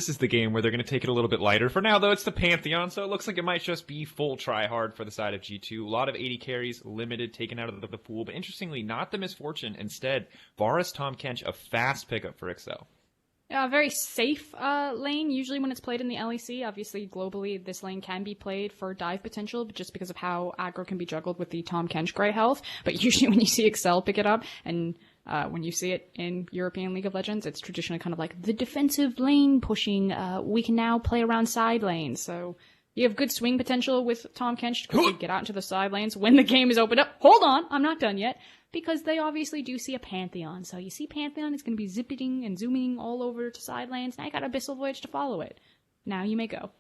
This is the game where they're going to take it a little bit lighter. For now, though, it's the Pantheon, so it looks like it might just be full try-hard for the side of G2. A lot of AD carries, limited, taken out of the pool, but interestingly, not the misfortune. Instead, Varus, Tahm, Kench, a fast pickup for XL. Yeah, a very safe lane, usually when it's played in the LEC. Obviously, globally, this lane can be played for dive potential, but just because of how aggro can be juggled with the Tahm Kench Grey health. But usually when you see XL pick it up, and when you see it in European League of Legends, it's traditionally kind of like the defensive lane pushing. We can now play around side lanes. So you have good swing potential with Tahm Kench to quickly get out into the side lanes when the game is opened up. Hold on, I'm not done yet. Because they obviously do see a Pantheon. So you see Pantheon, it's going to be zipping and zooming all over to side lanes. Now you got Abyssal Voyage to follow it. Now you may go.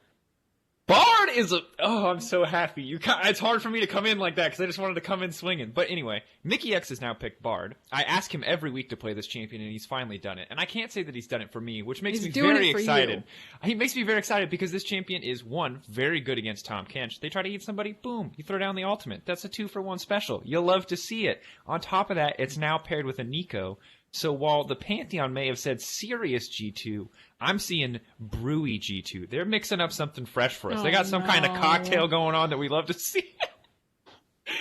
Bard is a... Oh, I'm so happy. It's hard for me to come in like that because I just wanted to come in swinging. But anyway, Mykix has now picked Bard. I ask him every week to play this champion, and he's finally done it. And I can't say that he's done it for me, which makes me very excited. He makes me very excited because this champion is, one, very good against Tahm Kench. They try to eat somebody, boom, you throw down the ultimate. That's a 2-for-1 special. You'll love to see it. On top of that, it's now paired with a Neeko. So while the Pantheon may have said serious G2, I'm seeing brewy G2. They're mixing up something fresh for us. They got some kind of cocktail going on that we love to see.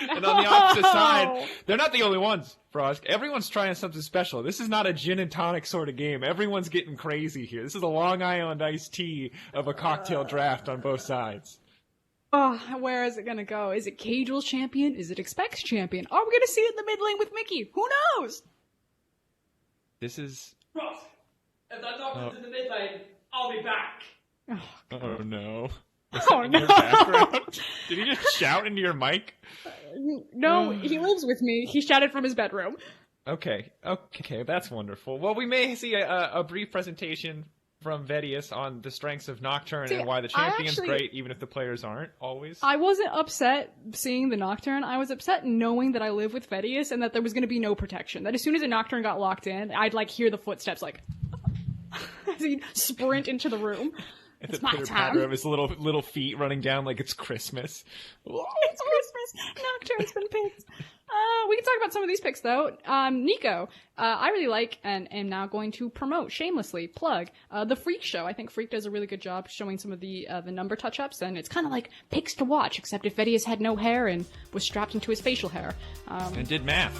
And on the opposite side, they're not the only ones, Frosk. Everyone's trying something special. This is not a gin and tonic sort of game. Everyone's getting crazy here. This is a Long Island iced tea of a cocktail draft on both sides. Oh, where is it gonna go? Is it Caedrel's champion? Is it Expect's champion? Are we gonna see it in the mid lane with Mickey? Who knows? This is... Frost, if that doctor's in the mid lane, I'll be back. Oh no. Oh no! Did he just shout into your mic? No, he lives with me. He shouted from his bedroom. Okay, that's wonderful. Well, we may see a brief presentation from VODS on the strengths of Nocturne and why the champion's great, even if the players aren't always. I wasn't upset seeing the Nocturne. I was upset knowing that I live with VODS and that there was going to be no protection. That as soon as a Nocturne got locked in, I'd like hear the footsteps like as he'd sprint into the room. It's my time. Of his little feet running down like it's Christmas. It's Christmas. Nocturne's been picked. We can talk about some of these picks though. Neeko, I really like and am now going to promote, shamelessly plug, the Freak Show. I think Freak does a really good job showing some of the number touch-ups, and it's kind of like picks to watch, except if VODS had no hair and was strapped into his facial hair. And did math.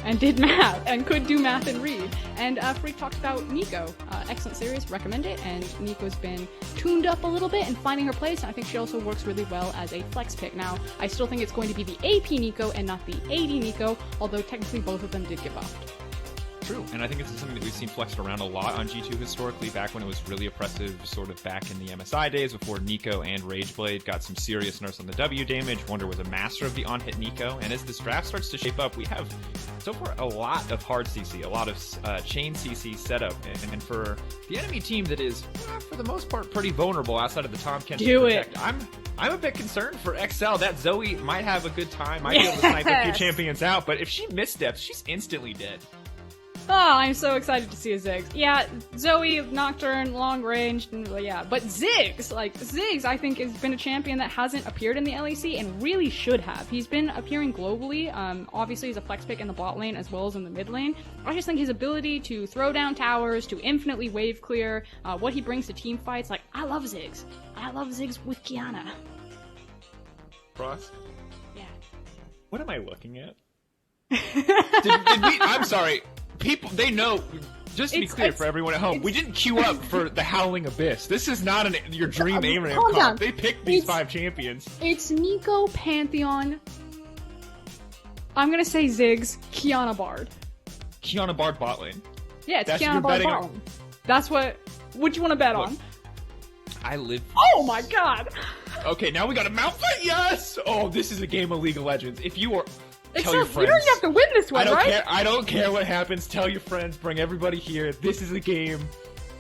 And could do math and read. And Freak talked about Neeko. Excellent series, recommend it. And Neeko's been tuned up a little bit and finding her place, and I think she also works really well as a flex pick. Now, I still think it's going to be the AP Neeko and not the AD Neeko, although technically both of them did get buffed. True, and I think it's something that we've seen flexed around a lot on G2 historically, back when it was really oppressive, sort of back in the MSI days, before Neeko and Rageblade got some serious nerfs on the W damage. Wunder was a master of the on-hit Neeko, and as this draft starts to shape up, we have so far a lot of hard CC, a lot of chain CC setup, and for the enemy team that is, for the most part, pretty vulnerable outside of the Tahm Kench. I'm a bit concerned for XL. That Zoe might have a good time, might be able to snipe a few champions out, but if she missteps, she's instantly dead. Oh, I'm so excited to see a Ziggs. Yeah, Zoe, Nocturne, long range, yeah. But Ziggs, I think has been a champion that hasn't appeared in the LEC and really should have. He's been appearing globally, obviously he's a flex pick in the bot lane as well as in the mid lane. I just think his ability to throw down towers, to infinitely wave clear, what he brings to team fights, I love Ziggs. I love Ziggs with Qiayana. Frost? Yeah. What am I looking at? did we... I'm sorry. People, they know, just to be clear for everyone at home, we didn't queue up for the Howling Abyss. This is not your dream ARAM comp. They picked these 5 champions. It's Neeko, Pantheon, I'm gonna say Ziggs, Qiayana Bard. Qiayana Bard bot lane. Yeah, it's Qiayana Bard bot lane. That's what you want to bet on? I live for Oh my god! Okay, now we got a Malphite, yes! Oh, this is a game of League of Legends. If you are... Tell your friends. You don't have to win this one, right? I don't care what happens. Tell your friends. Bring everybody here. This is a game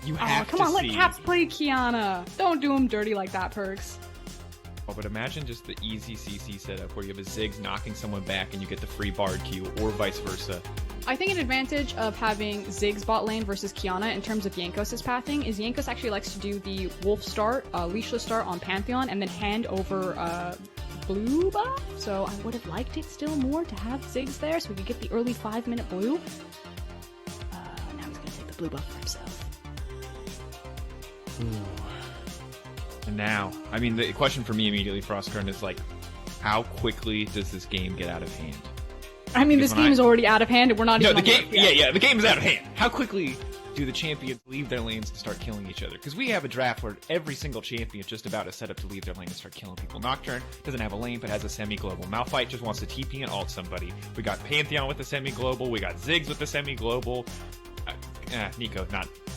you have to see. Come on, let Caps play Qiayana. Don't do him dirty like that, PerkZ. Oh, but imagine just the easy CC setup where you have a Ziggs knocking someone back and you get the free Bard Q, or vice versa. I think an advantage of having Ziggs bot lane versus Qiayana in terms of Jankos' pathing is Jankos actually likes to do the Wolf start, Leashless start on Pantheon, and then hand over blue buff, so I would have liked it still more to have Ziggs there so we could get the early 5-minute blue. Now he's gonna take the blue buff for himself. And now, I mean, the question for me immediately, Froskurinn, is like, how quickly does this game get out of hand? I mean, this game is already out of hand, and we're not even. No, the game. Yeah, the game is out of hand. How quickly do the champions leave their lanes to start killing each other? Because we have a draft where every single champion just about is set up to leave their lane and start killing people. Nocturne doesn't have a lane, but has a semi-global. Malphite just wants to TP and ult somebody. We got Pantheon with a semi-global. We got Ziggs with the semi-global. Neeko,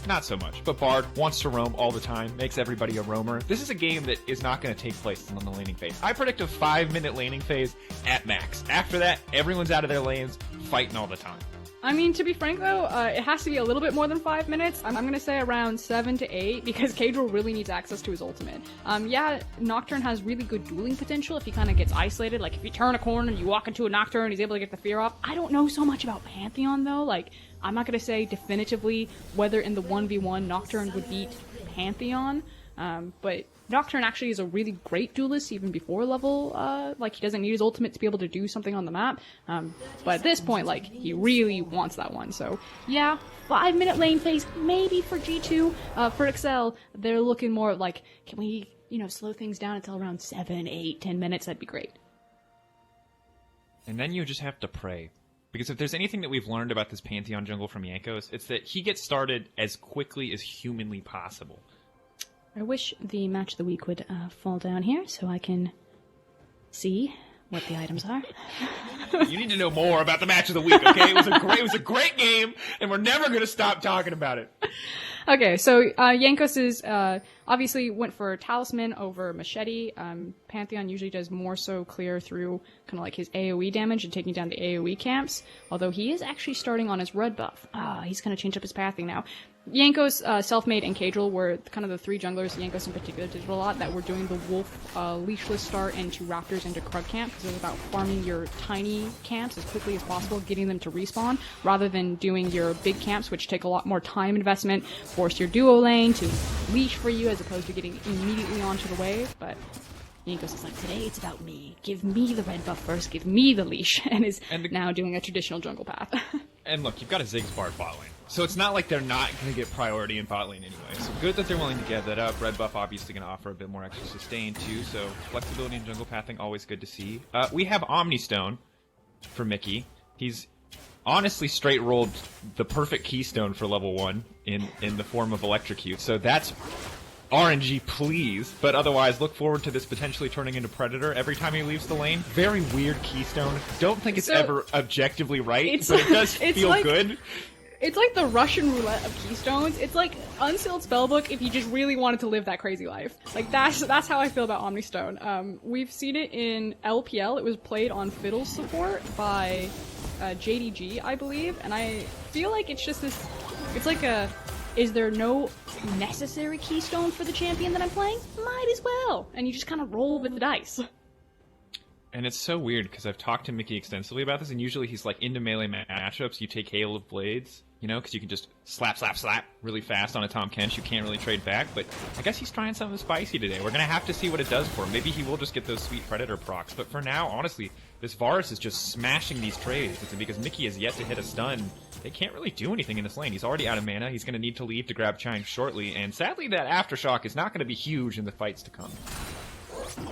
not so much. But Bard wants to roam all the time, makes everybody a roamer. This is a game that is not going to take place on the laning phase. I predict a 5-minute laning phase at max. After that, everyone's out of their lanes, fighting all the time. I mean, to be frank though, it has to be a little bit more than 5 minutes. I'm gonna say around 7 to 8 because Caedrel really needs access to his ultimate. Yeah, Nocturne has really good dueling potential if he kind of gets isolated. Like if you turn a corner and you walk into a Nocturne, he's able to get the fear off. I don't know so much about Pantheon though. Like, I'm not gonna say definitively whether in the 1v1 Nocturne would beat Pantheon, but Nocturne actually is a really great duelist even before level, like he doesn't need his ultimate to be able to do something on the map, but at this point, like, he really wants that one, so yeah, 5-minute lane phase, maybe for G2, for XL, they're looking more like, can we, slow things down until around 7, 8, 10 minutes, that'd be great. And then you just have to pray. Because if there's anything that we've learned about this Pantheon jungle from Jankos, it's that he gets started as quickly as humanly possible. I wish the match of the week would fall down here so I can see what the items are. You need to know more about the match of the week, okay? It was a great game, and we're never going to stop talking about it. Okay, so Jankos is obviously went for Talisman over Machete. Pantheon usually does more so clear through kind of like his AoE damage and taking down the AoE camps, although he is actually starting on his red buff. He's going to change up his pathing now. Jankos, Selfmade, and Caedrel were kind of the three junglers, Jankos in particular did a lot, that were doing the wolf leashless start into Raptors into Krug camp, because it was about farming your tiny camps as quickly as possible, getting them to respawn, rather than doing your big camps, which take a lot more time investment, force your duo lane to leash for you as opposed to getting immediately onto the wave, but Jankos is like, today it's about me. Give me the red buff first, give me the leash, and is now doing a traditional jungle path. And look, you've got a Ziggs Bard bot lane. So it's not like they're not going to get priority in bot lane anyway. So good that they're willing to give that up. Red buff obviously going to offer a bit more extra sustain too, so flexibility in jungle pathing, always good to see. We have Omni Stone for Mickey. He's honestly straight rolled the perfect keystone for level 1 in the form of Electrocute. So that's RNG, please. But otherwise, look forward to this potentially turning into Predator every time he leaves the lane. Very weird keystone. Don't think it's ever objectively right, but it does feel like, good. It's like the Russian roulette of keystones. It's like Unsealed Spellbook if you just really wanted to live that crazy life. Like, that's how I feel about Omnistone. We've seen it in LPL. It was played on Fiddle support by JDG, I believe, and I feel like it's just this... It's like a... Is there no necessary keystone for the champion that I'm playing? Might as well. And you just kind of roll with the dice. And it's so weird, because I've talked to Mickey extensively about this, and usually he's like, into melee matchups, you take Hail of Blades, because you can just slap, slap, slap really fast on a Tahm Kench. You can't really trade back, but I guess he's trying something spicy today. We're going to have to see what it does for him. Maybe he will just get those sweet Predator procs, but for now, honestly, this Varus is just smashing these trades, because Mickey has yet to hit a stun. They can't really do anything in this lane. He's already out of mana. He's going to need to leave to grab Qiayana shortly, and sadly that Aftershock is not going to be huge in the fights to come.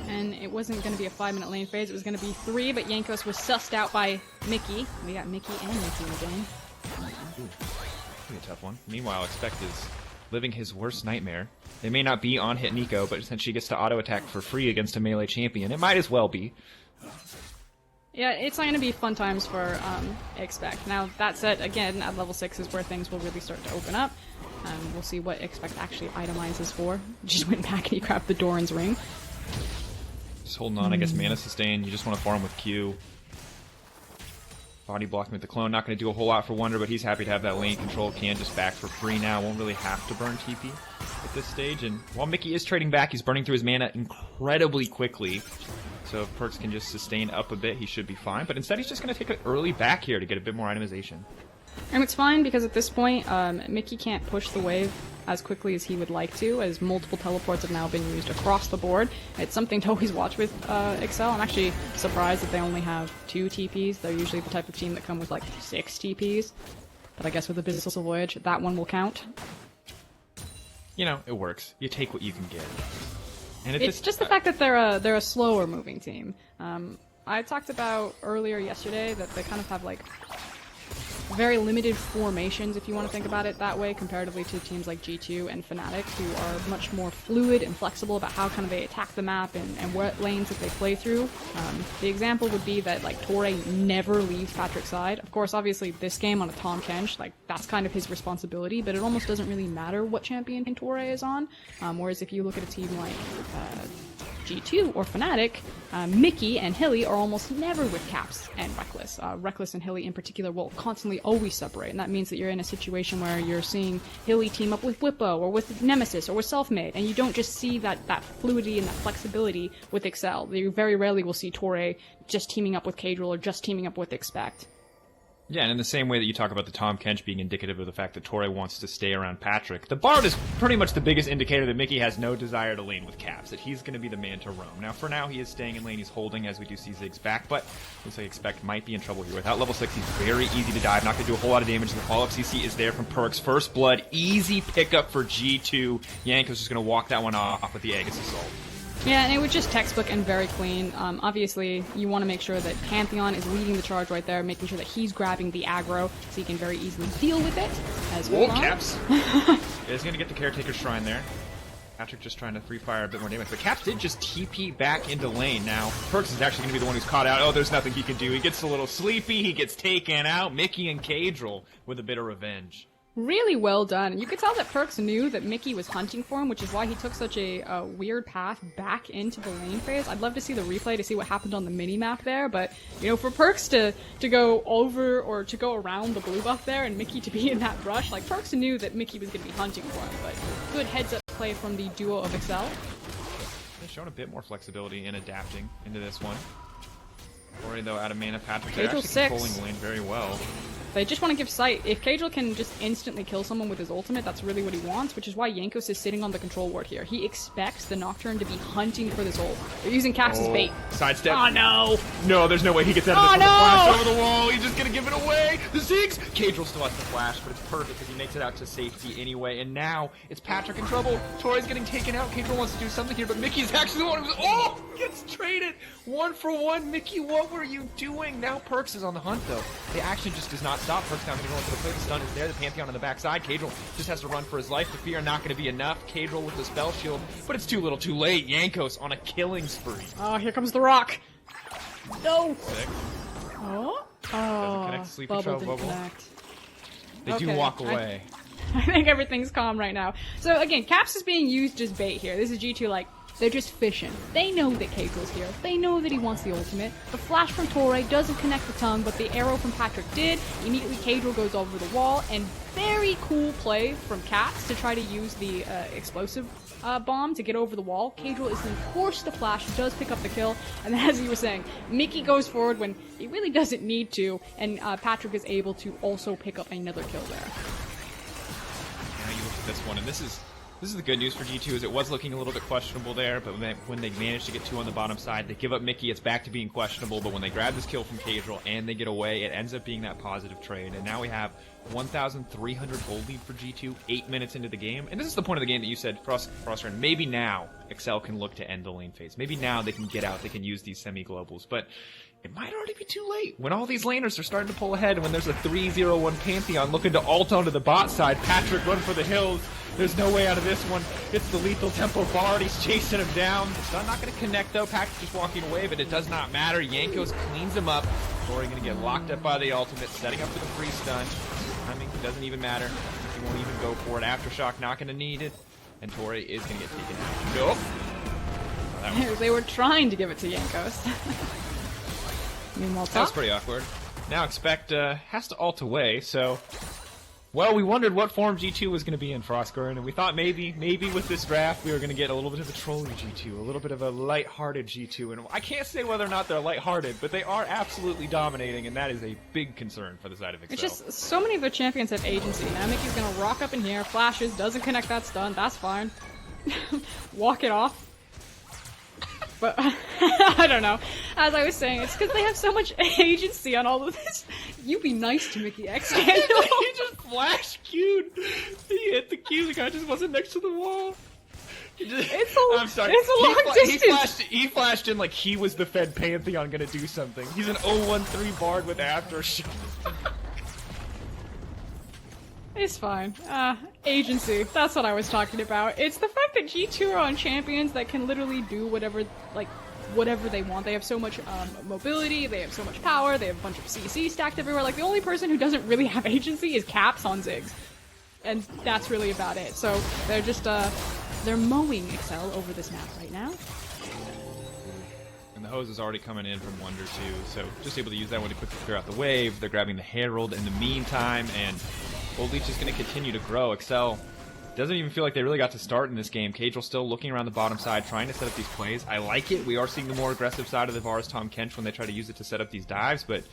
And it wasn't going to be a 5-minute lane phase, it was going to be 3, but Jankos was sussed out by Mickey. We got Mickey and Mickey in the game. Ooh, a tough one. Meanwhile, Expect is living his worst nightmare. They may not be on hit Neeko, but since she gets to auto-attack for free against a melee champion, it might as well be. Yeah, it's not going to be fun times for Expect. Now, that said, again, at level 6 is where things will really start to open up. We'll see what Expect actually itemizes for. Just went back and he grabbed the Doran's ring. Just holding on, I guess mana sustain. You just want to farm with Q. Body blocking with the clone. Not going to do a whole lot for Wunder, but he's happy to have that lane control. Can just back for free now. Won't really have to burn TP at this stage. And while Mickey is trading back, he's burning through his mana incredibly quickly. So if PerkZ can just sustain up a bit, he should be fine. But instead, he's just going to take an early back here to get a bit more itemization. And it's fine because at this point, Mickey can't push the wave as quickly as he would like to, as multiple teleports have now been used across the board. It's something to always watch with XL. I'm actually surprised that they only have 2 TPs. They're usually the type of team that come with like 6 TPs. But I guess with the Business Voyage, that one will count. you know, it works. You take what you can get. And It's just the fact that they're a slower moving team. I talked about earlier yesterday that they kind of have like very limited formations, if you want to think about it that way, comparatively to teams like G2 and Fnatic, who are much more fluid and flexible about how kind of they attack the map and what lanes that they play through. The example would be that like Torre never leaves Patrik's side. Of course, obviously this game on a Tahm Kench, like that's kind of his responsibility, but it almost doesn't really matter what champion Torre is on. Whereas if you look at a team like G2 or Fnatic, Mickey and Hilly are almost never with Caps and Reckless. Reckless and Hilly in particular will constantly always separate, and that means that you're in a situation where you're seeing Hilly team up with Whippo or with Nemesis or with Selfmade, and you don't just see that fluidity and that flexibility with XL. You very rarely will see Torre just teaming up with Caedrel or just teaming up with Expect. Yeah, and in the same way that you talk about the Tahm Kench being indicative of the fact that Torre wants to stay around Patrik, the Bard is pretty much the biggest indicator that Mickey has no desire to lane with Caps, that he's going to be the man to roam. Now, for now, he is staying in lane, he's holding as we do see Ziggs back, but looks like Expect might be in trouble here. Without level 6, he's very easy to dive, not going to do a whole lot of damage. The follow-up CC is there from PerkZ. First Blood, easy pickup for G2. Jankos is going to walk that one off with the Aegis Assault. Yeah, and it was just textbook and very clean. Obviously, you want to make sure that Pantheon is leading the charge right there, making sure that he's grabbing the aggro so he can very easily deal with it. As well. Caps! Yeah, he's going to get the Caretaker Shrine there. Patrik just trying to free fire a bit more damage, but Caps did just TP back into lane. Now, PerkZ is actually going to be the one who's caught out. Oh, there's nothing he can do. He gets a little sleepy, he gets taken out. Mickey and Caedrel with a bit of revenge. Really well done. You could tell that PerkZ knew that Mickey was hunting for him, which is why he took such a weird path back into the lane phase. I'd love to see the replay to see what happened on the mini-map there, but, you know, for PerkZ to go over or to go around the blue buff there and Mickey to be in that rush, like, PerkZ knew that Mickey was going to be hunting for him, but good heads-up play from the duo of XL. They've shown a bit more flexibility in adapting into this one. Torre, though, out of mana. Patrik actually controlling the lane very well. They just want to give sight. If Caedrel can just instantly kill someone with his ultimate, that's really what he wants, which is why Jankos is sitting on the control ward here. He expects the Nocturne to be hunting for this ult. They're using Caps as bait. Sidestep. Oh no! No, there's no way he gets out of this with the flash over the wall. He's just gonna give it away. The Ziggs! Caedrel still has the flash, but it's perfect because he makes it out to safety anyway. And now it's Patrik in trouble. Torre's getting taken out. Caedrel wants to do something here, but Mickey's actually the one who's gets traded 1-for-1. Mickey, what were you doing? Now PerkZ is on the hunt though. The action just does not stop. PerkZ now going to go into the play. The stun is there. The Pantheon on the backside. Caedrel just has to run for his life. The fear not going to be enough. Caedrel with the spell shield, but it's too little too late. Jankos on a killing spree. Oh, here comes the rock. No! Sick. Oh? Doesn't connect to Sleepy Troll Bubble. Connect. They do walk away. I think everything's calm right now. So again, Caps is being used as bait here. This is G2 like, they're just fishing. They know that Caedrel's here. They know that he wants the ultimate. The flash from Torre doesn't connect the tongue, but the arrow from Patrik did. Immediately Caedrel goes over the wall, and very cool play from Caps to try to use the explosive bomb to get over the wall. Caedrel is then forced to flash, does pick up the kill, and then, as you were saying, Mickey goes forward when he really doesn't need to, and Patrik is able to also pick up another kill there. Now you look at this one, and this is the good news for G2, is it was looking a little bit questionable there, but when they managed to get 2 on the bottom side, they give up Mickey, it's back to being questionable, but when they grab this kill from Caedrel and they get away, it ends up being that positive trade, and now we have 1,300 gold lead for G2, 8 minutes into the game, and this is the point of the game that you said, Froskurinn, maybe now XL can look to end the lane phase. Maybe now they can get out, they can use these semi-globals, but it might already be too late. When all these laners are starting to pull ahead, and when there's a 3-0-1 Pantheon looking to ult onto the bot side, Patrik run for the hills. There's no way out of this one. It's the lethal tempo Bard. He's chasing him down. It's not going to connect though. Patrik just walking away, but it does not matter. Jankos cleans him up. Torre going to get locked up by the ultimate, setting up for the free stun. Timing doesn't even matter. He won't even go for it. Aftershock not going to need it. And Torre is going to get taken out. Nope. Oh, they were trying to give it to Jankos. Meanwhile, that was pretty awkward. Now Expect has to ult away, so... Well, we wondered what form G2 was going to be in, Froskurinn, and we thought maybe with this draft we were going to get a little bit of a trolly G2, a little bit of a light-hearted G2, and I can't say whether or not they're light-hearted, but they are absolutely dominating, and that is a big concern for the side of XL. It's just, so many of their champions have agency. Now Mickey's going to rock up in here, flashes, doesn't connect that stun, that's fine. Walk it off. But I don't know. As I was saying, it's because they have so much agency on all of this. You be nice to Mykix, Daniel. He just flash Q'd. He hit the Q. The guy just wasn't next to the wall. I'm sorry. It's a long distance. He flashed in like he was the Fed Pantheon gonna do something. He's an 0-1-3 bard with aftershock. It's fine. Agency. That's what I was talking about. It's the fact that G2 are on champions that can literally do whatever they want. They have so much mobility, they have so much power, they have a bunch of CC stacked everywhere. Like, the only person who doesn't really have agency is Caps on Ziggs. And that's really about it. So, they're just, they're mowing XL over this map right now. And the hose is already coming in from Wunder too, so just able to use that one to quickly clear out the wave. They're grabbing the Herald in the meantime, and Gold Leech is going to continue to grow. XL doesn't even feel like they really got to start in this game. Caedrel still looking around the bottom side, trying to set up these plays. I like it. We are seeing the more aggressive side of the Varus Tahm Kench when they try to use it to set up these dives, but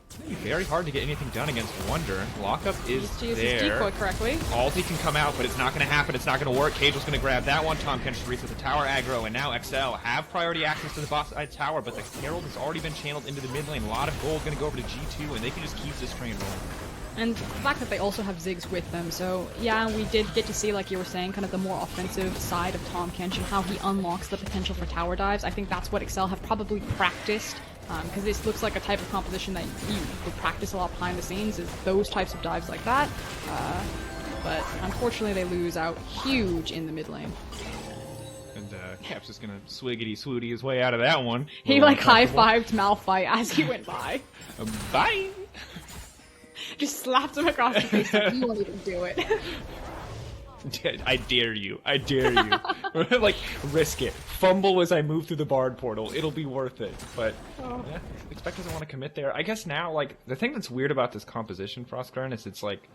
it's going to be very hard to get anything done against Wunder. Lockup is Needs to use there. his decoy correctly. Ulti can come out, but it's not going to happen. It's not going to work. Caedrel's going to grab that one. Tahm Kench reset the tower aggro, and now XL have priority access to the bot side tower, but the Herald has already been channeled into the mid lane. A lot of gold going to go over to G2, and they can just keep this train rolling. And the fact that they also have Ziggs with them, so yeah, we did get to see, like you were saying, kind of the more offensive side of Tahm Kench and how he unlocks the potential for tower dives. I think that's what XL have probably practiced, because this looks like a type of composition that you would practice a lot behind the scenes, is those types of dives like that. But unfortunately they lose out huge in the mid lane. And Cap's just gonna swiggity swooty his way out of that one. He like high-fived Malphite as he went by. Bye! Just slapped him across the face like, you won't even do it. I dare you. I dare you. Like, risk it. Fumble as I move through the Bard portal. It'll be worth it. But, yeah, Expect doesn't want to commit there. I guess now, like, the thing that's weird about this composition, Froskurinn, is it's like...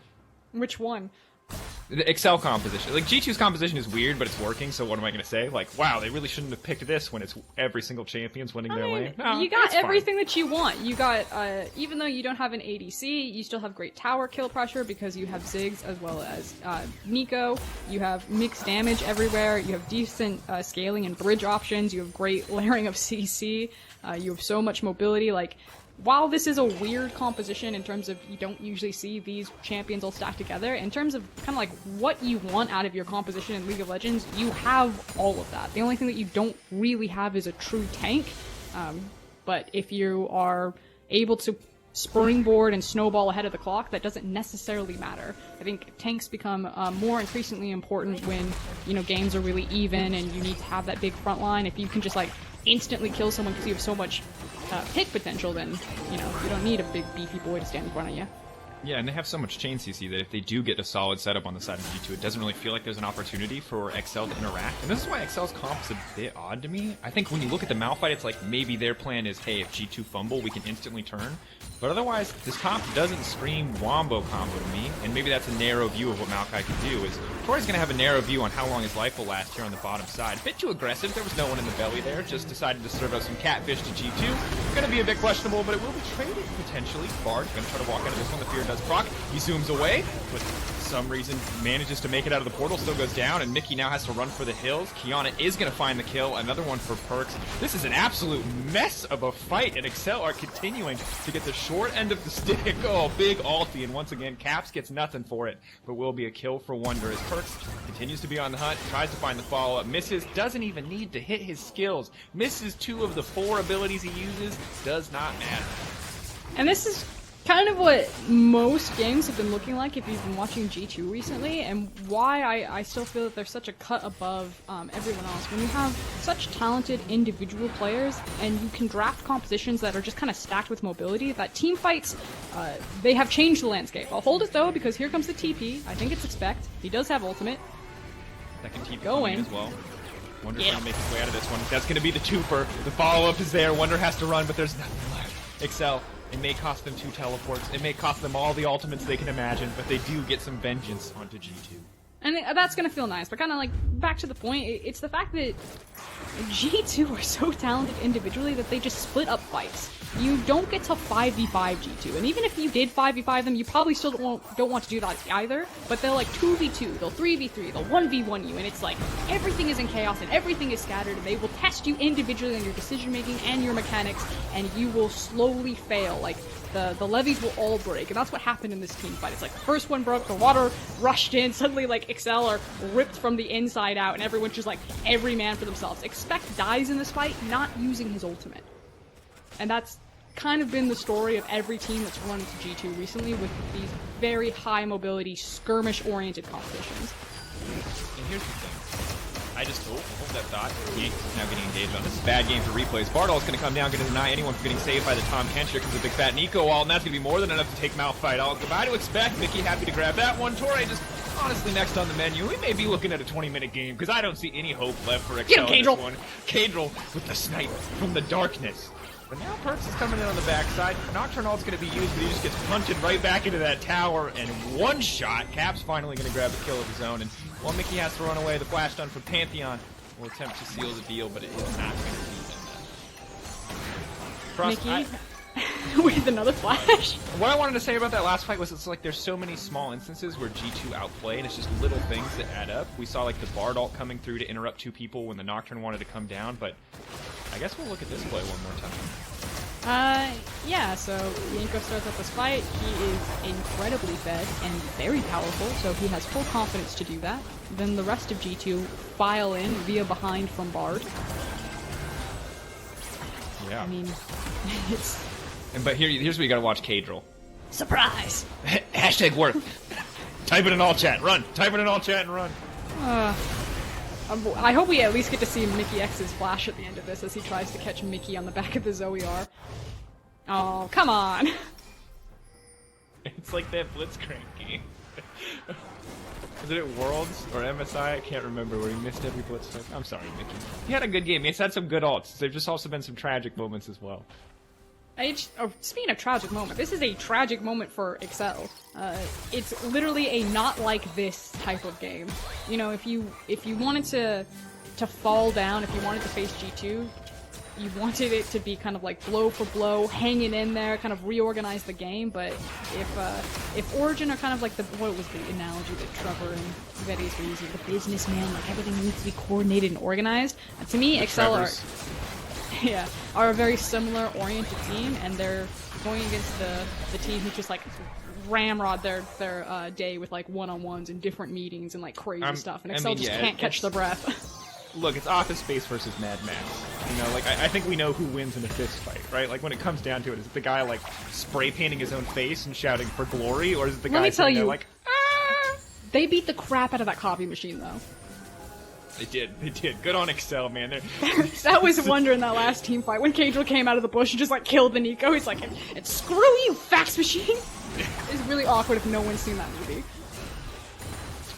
Which one? The XL composition. Like, G2's composition is weird, but it's working, so what am I going to say? Like, wow, they really shouldn't have picked this when it's every single champion's winning their lane. No, you got it's fine. everything that you want. You got, even though you don't have an ADC, you still have great tower kill pressure because you have Ziggs as well as Neeko. You have mixed damage everywhere. You have decent scaling and bridge options. You have great layering of CC. You have so much mobility. Like, while this is a weird composition in terms of you don't usually see these champions all stacked together, in terms of kind of like what you want out of your composition in League of Legends, you have all of that. The only thing that you don't really have is a true tank, but if you are able to springboard and snowball ahead of the clock, that doesn't necessarily matter. I think tanks become more increasingly important when, you know, games are really even and you need to have that big front line. If you can just like instantly kill someone because you have so much pick potential, then, you know, you don't need a big beefy boy to stand in front of you. Yeah, and they have so much chain CC that if they do get a solid setup on the side of G2, it doesn't really feel like there's an opportunity for XL to interact. And this is why XL's comp is a bit odd to me. I think when you look at the Malphite, it's like maybe their plan is, hey, if G2 fumble, we can instantly turn. But otherwise, this comp doesn't scream Wombo combo to me, and maybe that's a narrow view of what Malphite can do, is Tori's going to have a narrow view on how long his life will last here on the bottom side. A bit too aggressive, there was no one in the belly there, just decided to serve up some catfish to G2. Going to be a bit questionable, but it will be traded potentially. Bard going to try to walk into this one, the fear does proc. He zooms away, but for some reason manages to make it out of the portal, still goes down, and Mickey now has to run for the hills. Qiayana is going to find the kill, another one for PerkZ. This is an absolute mess of a fight, and XL are continuing to get the short end of the stick. Oh, big ulti, and once again, Caps gets nothing for it, but will be a kill for Wunder as PerkZ continues to be on the hunt, tries to find the follow-up, misses, doesn't even need to hit his skills, misses 2 of the 4 abilities he uses, does not matter. And this is kind of what most games have been looking like if you've been watching G2 recently, and why I still feel that they're such a cut above everyone else. When you have such talented individual players and you can draft compositions that are just kind of stacked with mobility, that team fights, they have changed the landscape. I'll hold it though, because here comes the TP. I think it's Expect. He does have ultimate. Second TP Going as well. Wunder's trying to make his way out of this one. That's going to be the twofer. The follow-up is there. Wunder has to run, but there's nothing left. XL. It may cost them 2 teleports. It may cost them all the ultimates they can imagine, but they do get some vengeance onto G2. And that's gonna feel nice, but kind of like back to the point, it's the fact that G2 are so talented individually that they just split up fights. You don't get to 5v5 G2, and even if you did 5v5 them, you probably still don't want to do that either, but they'll like 2v2, they'll 3v3, they'll 1v1 you, and it's like, everything is in chaos and everything is scattered, and they will test you individually on your decision making and your mechanics, and you will slowly fail. Like, the levies will all break, and that's what happened in this team fight. It's like, the first one broke, the water rushed in, suddenly like XL are ripped from the inside out, and everyone's just like, every man for themselves. Expect dies in this fight, not using his ultimate. And that's kind of been the story of every team that's run into G2 recently with these very high mobility, skirmish-oriented competitions. And here's the thing. I just hope that thought. Jankos is now getting engaged on this. Bad game for replays. Bardol's going to come down, going to deny anyone from getting saved by the Tahm Kench because of the big fat Neeko wall, and that's going to be more than enough to take Malphite. I'll goodbye to expect. Mickey happy to grab that one. Torre just honestly next on the menu. We may be looking at a 20-minute game because I don't see any hope left for XL in this one. Caedrel with the snipe from the darkness. But now PerkZ is coming in on the backside. Nocturne ult's going to be used, but he just gets punted right back into that tower, and one shot. Cap's finally going to grab the kill of his own, and while Mickey has to run away, the flash done from Pantheon will attempt to seal the deal, but it is not going to be enough. Mickey, with another flash. What I wanted to say about that last fight was it's like there's so many small instances where G2 outplay, and it's just little things that add up. We saw like the Bard ult coming through to interrupt two people when the Nocturne wanted to come down, but I guess we'll look at this play one more time. Yeah, so Jankos starts out this fight. He is incredibly fed and very powerful, so he has full confidence to do that. Then the rest of G2 file in via behind from Bard. Yeah. I mean, it's... But here's where you gotta watch Caedrel. Surprise! Hashtag worth. Type it in all chat, run! Type it in all chat and run. I hope we at least get to see Mykix's flash at the end of this as he tries to catch Mickey on the back of the Zoe R. Oh, come on! It's like that Blitzcrank game. Is it at Worlds or MSI? I can't remember where he missed every Blitzcrank. I'm sorry, Mickey. He had a good game. He's had some good ults. There've just also been some tragic moments as well. Speaking of tragic moment, this is a tragic moment for XL. It's literally a not like this type of game. You know, if you wanted to fall down, if you wanted to face G2, you wanted it to be kind of like blow for blow, hanging in there, kind of reorganize the game. But if Origin are kind of like what was the analogy that Trevor and Vettis were using, the businessman, like everything needs to be coordinated and organized. To me, XL are a very similar oriented team, and they're going against the team who just like ramrod their day with like one-on-ones and different meetings and like crazy stuff, and XL can't catch their breath. Look, it's Office Space versus Mad Max. You know, like I think we know who wins in a fist fight, right? Like when it comes down to it, is it the guy like spray painting his own face and shouting for glory, or is it the guy sitting there like, ah? They beat the crap out of that copy machine though. They did. Good on XL, man. That was Wunder in that last team fight. When Caedrel came out of the bush and just like killed the Neeko, he's like, and screw you, fax machine! It's really awkward if no one's seen that movie.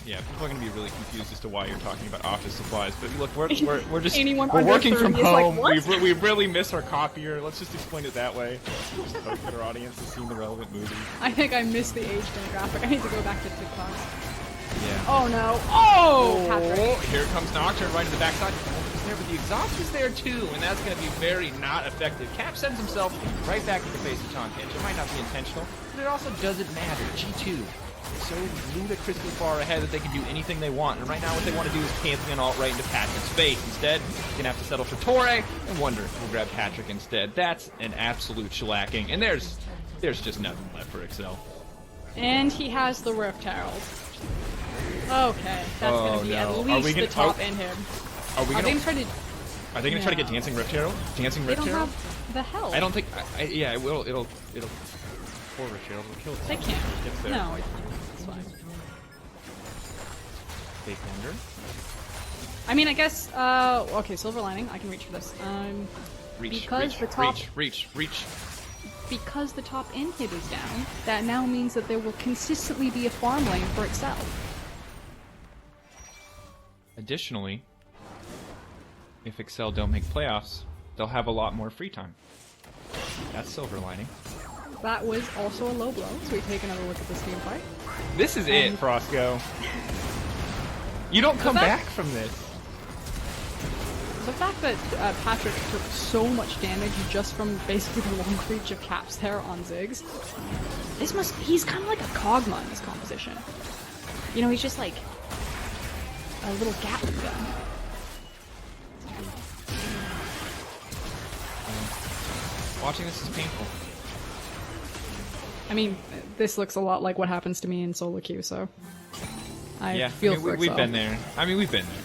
Yeah, people are gonna be really confused as to why you're talking about office supplies. But look, we're just we're working from home. Like, we really miss our copier. Let's just explain it that way. So that our audience has seen the relevant movie. I think I missed the age demographic. I need to go back to TikTok. Yeah. Oh no! Oh! Patrik. Here comes Nocturne right to the backside. He's there, but the exhaust is there too, and that's going to be very not effective. Cap sends himself right back in the face of Tahm Kench. It might not be intentional, but it also doesn't matter. G2 is so ludicrously far ahead that they can do anything they want, and right now what they want to do is Pantheon ult right into Patrik's face. Instead, he's going to have to settle for Torre, and Wunder will grab Patrik instead. That's an absolute shellacking, and there's just nothing left for XL. And he has the Rift Herald. Okay, that's gonna be at least the top in him. Are they gonna try to get Dancing Rift Herald? Dancing Rift Herald? They don't have the hell. I don't think. Yeah, it will. It'll. Poor Rift Herald will kill it. They can't. It's there. No, it's fine. Fake Wunder. I mean, I guess. Okay, Silver Lining. I can reach for this. Reach. Because the top inhib is down, that now means that there will consistently be a farm lane for XL. Additionally, if XL don't make playoffs, they'll have a lot more free time. That's Silver Lining. That was also a low blow, so we take another look at this team fight. This is it, Frosco. You don't come back from this. The fact that Patrik took so much damage just from basically the long reach of caps there on Ziggs. He's kind of like a Kog'Maw in this composition. You know, he's just like a little Gatling gun. Watching this is painful. I mean, this looks a lot like what happens to me in solo queue, so I feel for we've Excel. been there. I mean, we've been there.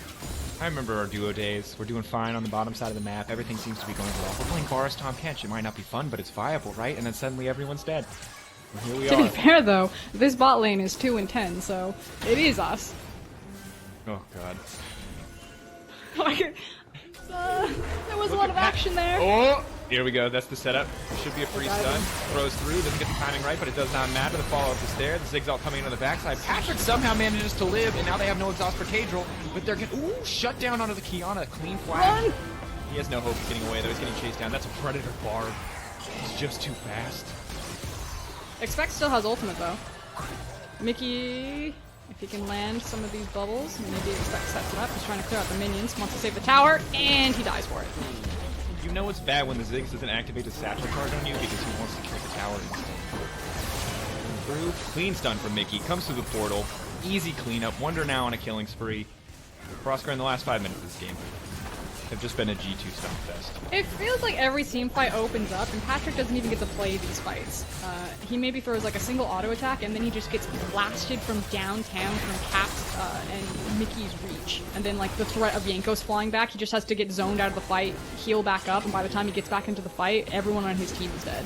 I remember our duo days. We're doing fine on the bottom side of the map. Everything seems to be going well. We're playing Varus, Tahm, Kench. It might not be fun, but it's viable, right? And then suddenly everyone's dead. And here we To are. be fair, though, this bot lane is 2 and 10, so it is us. Oh god. Like, there was a lot of action there. Oh! Here we go. That's the setup. Should be a free stun. Throws through. Doesn't get the timing right, but it does not matter. The follow-up is there. The Ziggs all coming in on the backside. Patrik somehow manages to live, and now they have no exhaust for Caedrel. But they're getting... Ooh! Shut down onto the Qiayana. Clean flash. Run! He has no hope of getting away, though. He's getting chased down. That's a Predator Bard. He's just too fast. Expect still has ultimate, though. Mickey, if he can land some of these bubbles, maybe Expect sets it up. He's trying to clear out the minions, wants to save the tower, and he dies for it. You know it's bad when the Ziggs doesn't activate his satchel charge on you because he wants to kill the tower instead. Through. Clean stun from Mickey. Comes through the portal. Easy cleanup. Wunder now on a killing spree. Froskurinn in the last 5 minutes of this game have just been a G2 stun fest. It feels like every team fight opens up, and Patrik doesn't even get to play these fights. He maybe throws like a single auto attack, and then he just gets blasted from downtown from Caps and Mickey's reach. And then like the threat of Jankos flying back, he just has to get zoned out of the fight, heal back up, and by the time he gets back into the fight, everyone on his team is dead.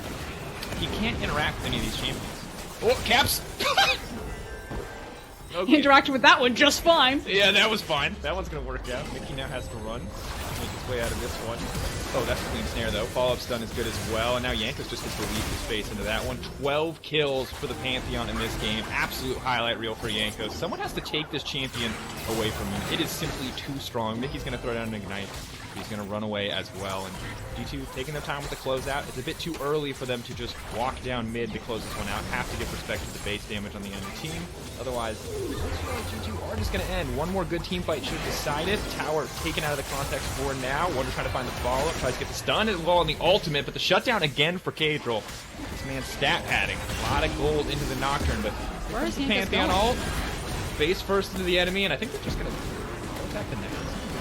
He can't interact with any of these champions. Oh, Caps! He interacted with that one just fine. Yeah, that was fine. That one's gonna work out. Mickey now has to run. Make his way out of this one. Oh, that's a clean snare though. Follow-up stun is good as well. And now Jankos just gets to leave his face into that one. 12 kills for the Pantheon in this game. Absolute highlight reel for Jankos. Someone has to take this champion away from him. It is simply too strong. Mickey's gonna throw down an ignite. He's gonna run away as well. And G2 taking their time with the closeout. It's a bit too early for them to just walk down mid to close this one out. Have to give respect to the base damage on the enemy team. Otherwise, G2 are just going to end. One more good team fight should decide it. Tower taken out of the context for now. Wunder trying to find the follow-up. Tries to get the stun as well on the ultimate, but the shutdown again for Caedrel. This man's stat padding. A lot of gold into the Nocturne, but Where is Jankos Pantheon going? ult. Face first into the enemy, and I think they're just going to attack the Nexus.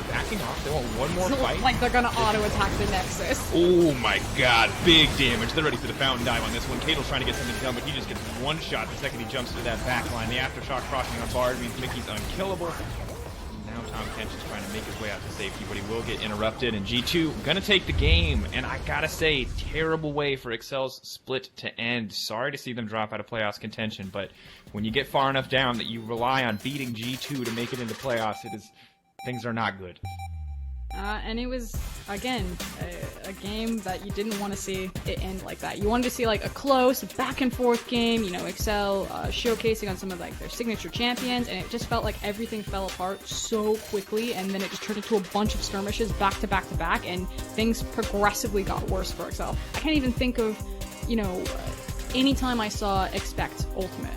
Backing off. They want one more fight. Like they're gonna auto-attack the Nexus. Oh my god, big damage. They're ready for the fountain dive on this one. Caedrel's trying to get something done, but he just gets one shot the second he jumps to that back line. The aftershock crossing on Bard means Mickey's unkillable. Now Tahm Kench is trying to make his way out to safety, but he will get interrupted. And G2 gonna take the game. And I gotta say, terrible way for Excel's split to end. Sorry to see them drop out of playoffs contention, but when you get far enough down that you rely on beating G2 to make it into playoffs, things are not good. And it was, again, a game that you didn't want to see it end like that. You wanted to see like a close, back and forth game, you know, Excel showcasing on some of like their signature champions, and it just felt like everything fell apart so quickly, and then it just turned into a bunch of skirmishes back to back to back, and things progressively got worse for Excel. I can't even think of, you know, any time I saw Expect ultimate.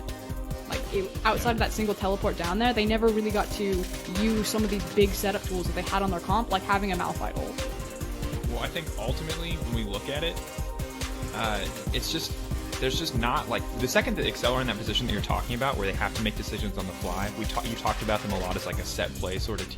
Outside of that single teleport down there, they never really got to use some of these big setup tools that they had on their comp, like having a Malphite ult. Well, I think ultimately, when we look at it, it's just, there's just not, like, the second that Excel are in that position that you're talking about, where they have to make decisions on the fly, you talked about them a lot as like a set play sort of